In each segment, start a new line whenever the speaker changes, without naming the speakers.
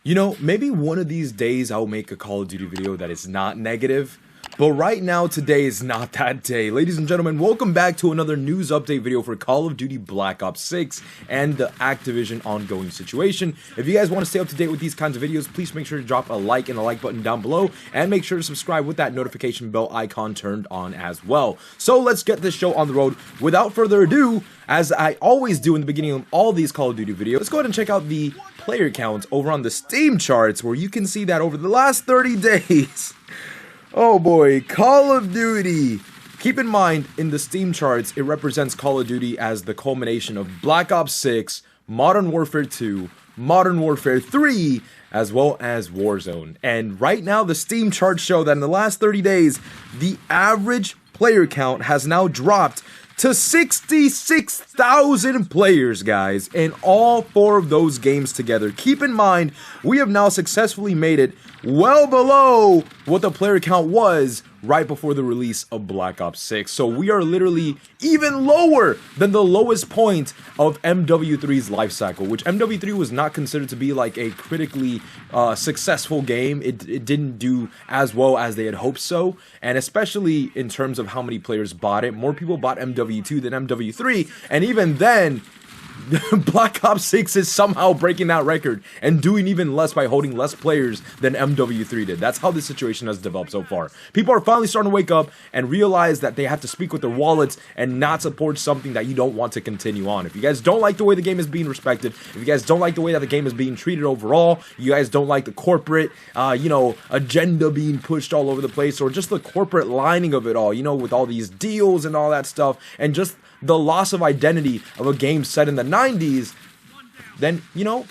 You know, maybe one of these days I'll make a Call of Duty video that is not negative, but right now, today is not that day. Ladies and gentlemen, welcome back to another news update video for Call of Duty Black Ops 6 and the Activision ongoing situation. If you guys want to stay up to date with these kinds of videos, please make sure to drop a like and a like button down below, and make sure to subscribe with that notification bell icon turned on as well. So let's get this show on the road. Without further ado, as I always do in the beginning of all these Call of Duty videos, let's go ahead and check out the player count over on the Steam charts, where you can see that over the last 30 days... Oh boy, Call of Duty! Keep in mind, in the Steam charts, it represents Call of Duty as the culmination of Black Ops 6, Modern Warfare 2, Modern Warfare 3, as well as Warzone. And right now, the Steam charts show that in the last 30 days, the average player count has now dropped to 66,000 players, guys, in all 4 of those games together. Keep in mind, we have now successfully made it well below what the player count was right before the release of Black Ops 6. So we are literally even lower than the lowest point of MW3's life cycle, which MW3 was not considered to be like a critically successful game. It didn't do as well as they had hoped so, and especially in terms of how many players bought it. More people bought MW2 than MW3, and even then, Black Ops 6 is somehow breaking that record and doing even less by holding less players than MW3 did. That's how this situation has developed so far. People are finally starting to wake up and realize that they have to speak with their wallets and not support something that you don't want to continue on. If you guys don't like the way the game is being respected, if you guys don't like the way that the game is being treated overall, you guys don't like the corporate, agenda being pushed all over the place, or just the corporate lining of it all, with all these deals and all that stuff, and just the loss of identity of a game set in the 90s, then,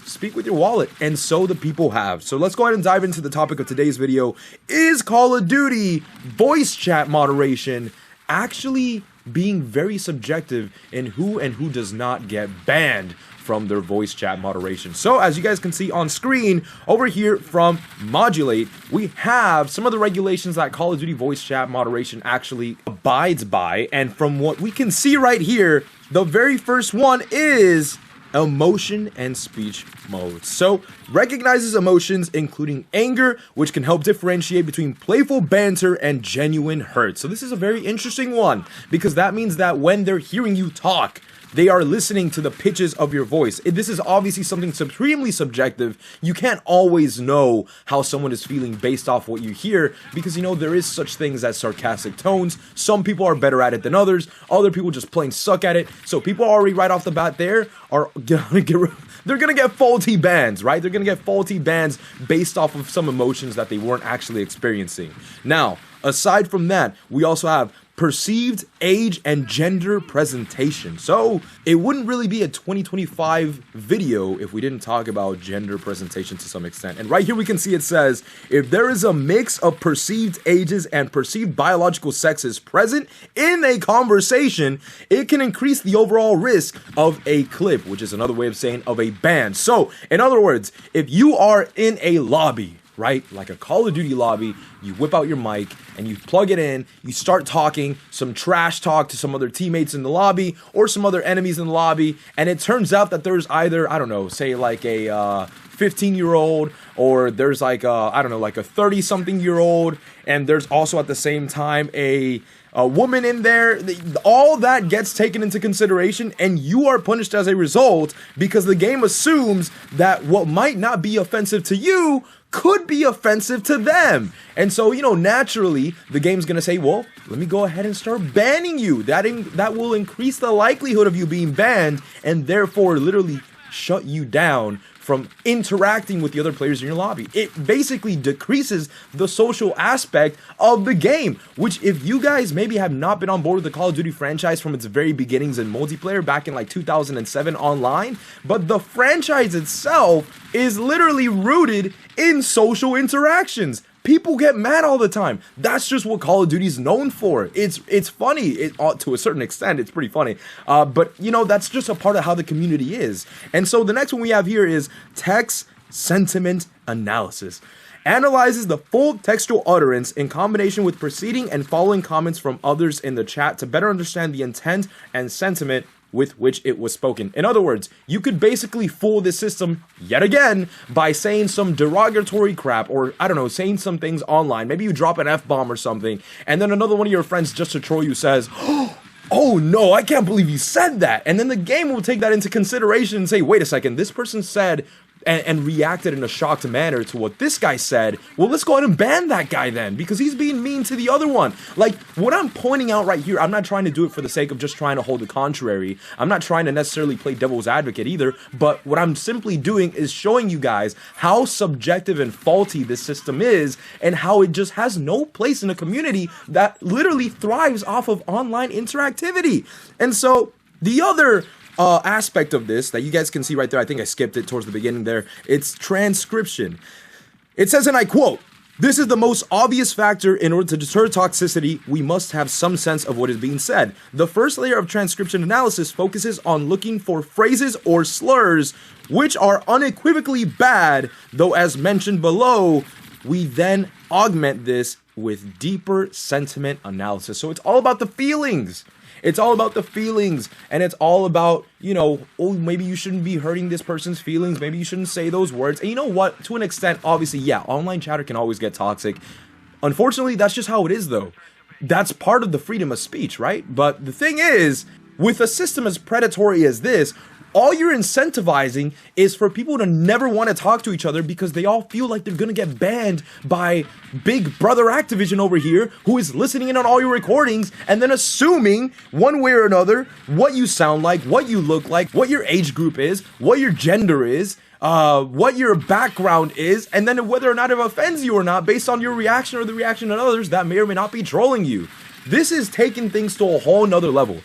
speak with your wallet. And so the people have. So let's go ahead and dive into the topic of today's video. Is Call of Duty voice chat moderation actually being very subjective in who and who does not get banned from their voice chat moderation? So as you guys can see on screen over here from Modulate, we have some of the regulations that Call of Duty voice chat moderation actually abides by, and from what we can see right here, the very first one is emotion and speech mode. So recognizes emotions including anger, which can help differentiate between playful banter and genuine hurt. So this is a very interesting one, because that means that when they're hearing you talk, they are listening to the pitches of your voice. This is obviously something supremely subjective. You can't always know how someone is feeling based off what you hear, because there is such things as sarcastic tones. Some people are better at it than others. Other people just plain suck at it. So people already right off the bat there are gonna get faulty bans, right? They're gonna get faulty bans based off of some emotions that they weren't actually experiencing. Now, aside from that, we also have perceived age and gender presentation. So it wouldn't really be a 2025 video if we didn't talk about gender presentation to some extent. And right here we can see it says, if there is a mix of perceived ages and perceived biological sexes present in a conversation, it can increase the overall risk of a clip, which is another way of saying of a ban. So in other words, if you are in a lobby, right, like a Call of Duty lobby, you whip out your mic and you plug it in, you start talking some trash talk to some other teammates in the lobby or some other enemies in the lobby, and it turns out that there's either, I don't know, say like a 15-year-old, or there's like a 30-something-year-old, and there's also at the same time a woman in there. All that gets taken into consideration, and you are punished as a result, because the game assumes that what might not be offensive to you could be offensive to them. And so, naturally, the game's gonna say, well, let me go ahead and start banning you. That will increase the likelihood of you being banned, and therefore literally shut you down from interacting with the other players in your lobby. It basically decreases the social aspect of the game, which, if you guys maybe have not been on board with the Call of Duty franchise from its very beginnings in multiplayer back in like 2007 online, but the franchise itself is literally rooted in social interactions. People get mad all the time. That's just what Call of Duty is known for. It's funny to a certain extent. It's pretty funny. But that's just a part of how the community is. And so the next one we have here is text sentiment analysis. Analyzes the full textual utterance in combination with preceding and following comments from others in the chat to better understand the intent and sentiment with which it was spoken. In other words, you could basically fool this system yet again by saying some derogatory crap, or I don't know, saying some things online. Maybe you drop an F-bomb or something, and then another one of your friends just to troll you says, "Oh no, I can't believe you said that." And then the game will take that into consideration and say, wait a second, this person said and reacted in a shocked manner to what this guy said. Well, let's go ahead and ban that guy then, because he's being mean to the other one. Like, what I'm pointing out right here, I'm not trying to do it for the sake of just trying to hold the contrary. I'm not trying to necessarily play devil's advocate either, but what I'm simply doing is showing you guys how subjective and faulty this system is, and how it just has no place in a community that literally thrives off of online interactivity. And so, the other aspect of this that you guys can see right there, I think I skipped it towards the beginning there, it's transcription. It says, and I quote, "This is the most obvious factor. In order to deter toxicity, we must have some sense of what is being said. The first layer of transcription analysis focuses on looking for phrases or slurs which are unequivocally bad, though as mentioned below, we then augment this with deeper sentiment analysis." So it's all about the feelings. It's all about the feelings, and it's all about, you know, oh, maybe you shouldn't be hurting this person's feelings, maybe you shouldn't say those words. And you know what? To an extent, obviously, yeah, online chatter can always get toxic. Unfortunately, that's just how it is, though. That's part of the freedom of speech, right? But the thing is, with a system as predatory as this, all you're incentivizing is for people to never want to talk to each other because they all feel like they're gonna get banned by Big Brother Activision over here, who is listening in on all your recordings and then assuming one way or another what you sound like, what you look like, what your age group is, what your gender is, what your background is, and then whether or not it offends you or not based on your reaction or the reaction of others that may or may not be trolling you. This is taking things to a whole nother level.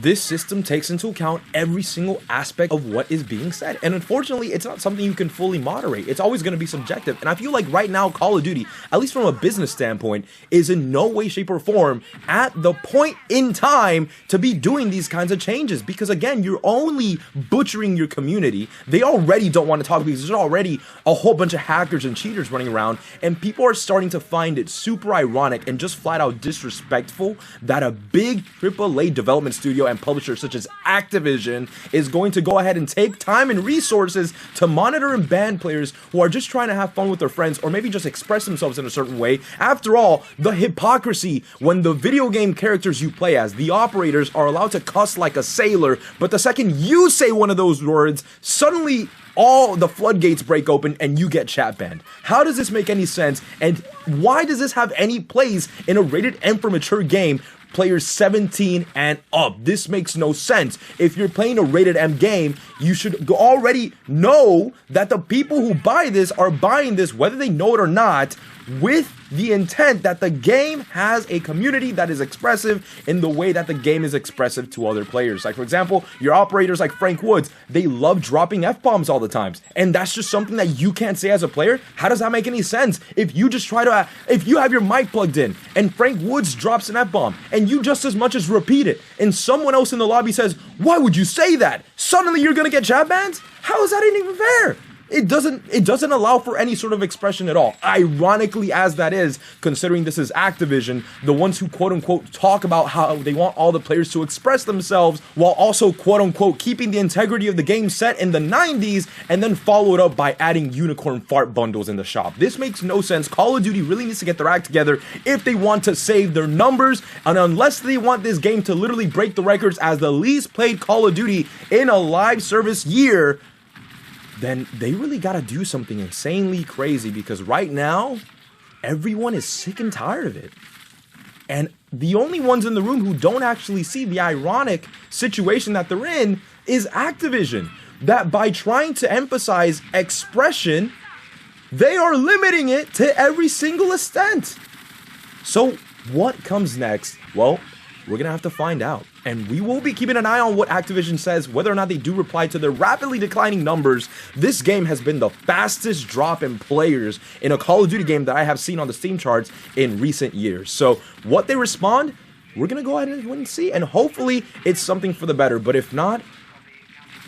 This system takes into account every single aspect of what is being said. And unfortunately, it's not something you can fully moderate. It's always going to be subjective. And I feel like right now, Call of Duty, at least from a business standpoint, is in no way, shape, or form at the point in time to be doing these kinds of changes. Because again, you're only butchering your community. They already don't want to talk because there's already a whole bunch of hackers and cheaters running around. And people are starting to find it super ironic and just flat out disrespectful that a big AAA development studio and publishers such as Activision is going to go ahead and take time and resources to monitor and ban players who are just trying to have fun with their friends or maybe just express themselves in a certain way. After all, the hypocrisy when the video game characters you play as, the operators, are allowed to cuss like a sailor, but the second you say one of those words, suddenly all the floodgates break open and you get chat banned. How does this make any sense? And why does this have any place in a rated M for mature game? Players 17 and up. This makes no sense. If you're playing a rated M game, you should already know that the people who buy this are buying this, whether they know it or not, with the intent that the game has a community that is expressive in the way that the game is expressive to other players. Like, for example, your operators like Frank Woods, they love dropping F-bombs all the times. And that's just something that you can't say as a player. How does that make any sense? If you just try to, if you have your mic plugged in and Frank Woods drops an F-bomb and you just as much as repeat it and someone else in the lobby says, "Why would you say that?" Suddenly you're gonna get chat bans? How is that even fair? It doesn't allow for any sort of expression at all. Ironically as that is, considering this is Activision, the ones who quote unquote talk about how they want all the players to express themselves while also quote unquote keeping the integrity of the game set in the 90s and then follow it up by adding unicorn fart bundles in the shop. This makes no sense. Call of Duty really needs to get their act together if they want to save their numbers, and unless they want this game to literally break the records as the least played Call of Duty in a live service year, then they really got to do something insanely crazy, because right now, everyone is sick and tired of it. And the only ones in the room who don't actually see the ironic situation that they're in is Activision. That by trying to emphasize expression, they are limiting it to every single extent. So what comes next? Well, we're going to have to find out. And we will be keeping an eye on what Activision says, whether or not they do reply to their rapidly declining numbers. This game has been the fastest drop in players in a Call of Duty game that I have seen on the Steam charts in recent years. So what they respond, we're going to go ahead and see. And hopefully it's something for the better. But if not,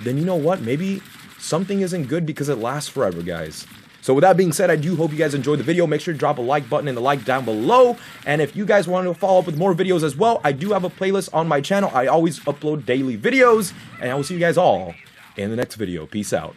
then you know what? Maybe something isn't good because it lasts forever, guys. So with that being said, I do hope you guys enjoyed the video. Make sure to drop a like button and the like down below. And if you guys want to follow up with more videos as well, I do have a playlist on my channel. I always upload daily videos, and I will see you guys all in the next video. Peace out.